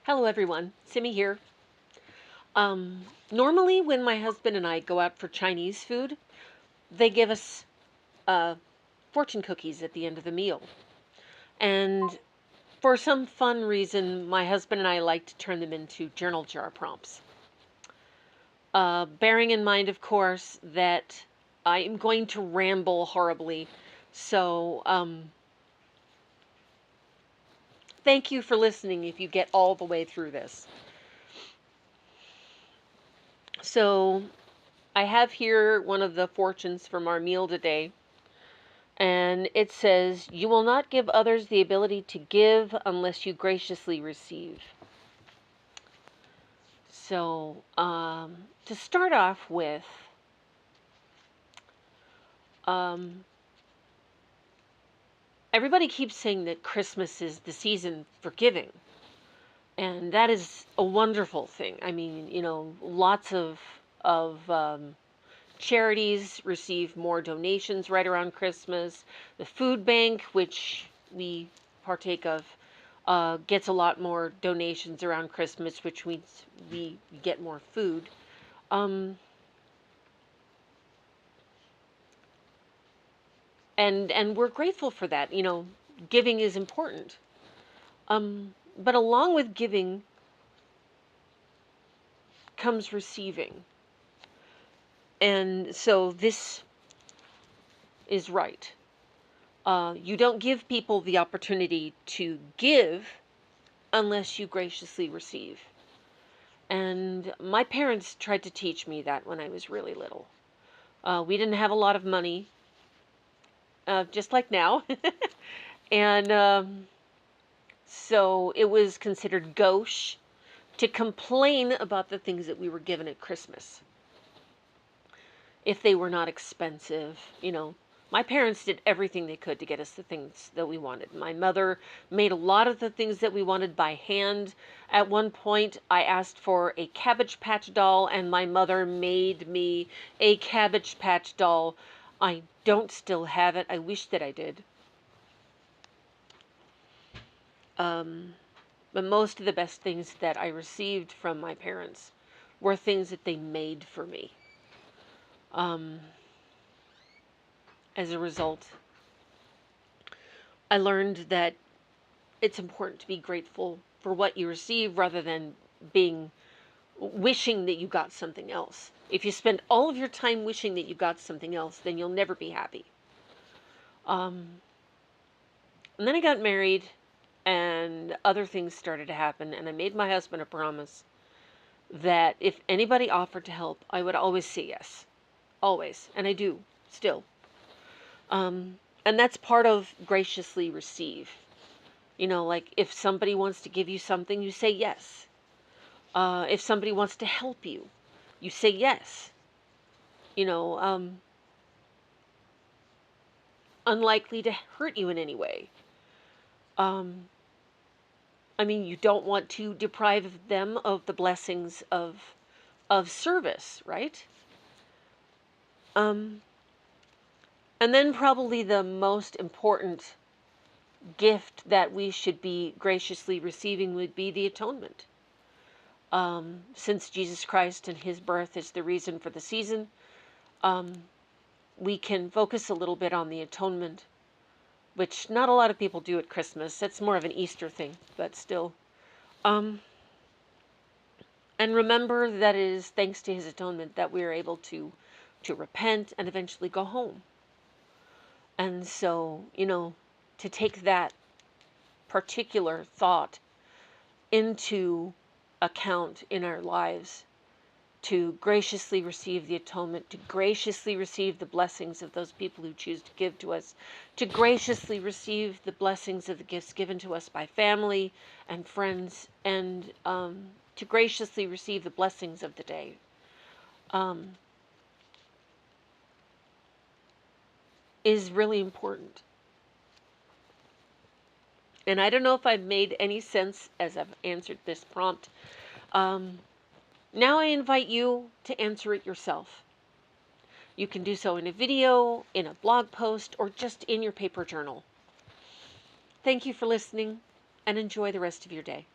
Hello everyone, Cimmy here. Normally when my husband and I go out for Chinese food, they give us fortune cookies at the end of the meal. And for some fun reason, my husband and I like to turn them into journal jar prompts. Bearing in mind, of course, that I am going to ramble horribly. So, thank you for listening if you get all the way through this. So, I have here one of the fortunes from our meal today. And it says, "You will not give others the ability to give unless you graciously receive." So, to start off with, um, everybody keeps saying that Christmas is the season for giving. And that is a wonderful thing. I mean, lots of charities receive more donations right around Christmas. The food bank, which we partake of, gets a lot more donations around Christmas, which means we get more food. And we're grateful for that. Giving is important. But along with giving comes receiving. And so this is right. You don't give people the opportunity to give unless you graciously receive. And my parents tried to teach me that when I was really little. We didn't have a lot of money, just like now. And so it was considered gauche to complain about the things that we were given at Christmas if they were not expensive. My parents did everything they could to get us the things that we wanted. My mother made a lot of the things that we wanted by hand. At one point, I asked for a Cabbage Patch doll, and my mother made me a Cabbage Patch doll. I don't still have it. I wish that I did. But most of the best things that I received from my parents were things that they made for me. As a result, I learned that it's important to be grateful for what you receive rather than wishing that you got something else. If you spend all of your time wishing that you got something else, then you'll never be happy. And then I got married and other things started to happen, and I made my husband a promise that if anybody offered to help, I would always say yes. Always. And I do, still. And that's part of graciously receive. Like if somebody wants to give you something, you say yes. If somebody wants to help you, you say yes. Unlikely to hurt you in any way. You don't want to deprive them of the blessings of service, right? And then probably the most important gift that we should be graciously receiving would be the atonement. Since Jesus Christ and his birth is the reason for the season, we can focus a little bit on the atonement, which not a lot of people do at Christmas. That's more of an Easter thing, but still. And remember that it is thanks to his atonement that we are able to repent and eventually go home. And so, to take that particular thought into account in our lives, to graciously receive the atonement, to graciously receive the blessings of those people who choose to give to us, to graciously receive the blessings of the gifts given to us by family and friends, and to graciously receive the blessings of the day. Is really important. And I don't know if I've made any sense as I've answered this prompt. Now I invite you to answer it yourself. You can do so in a video, in a blog post, or just in your paper journal. Thank you for listening, and enjoy the rest of your day.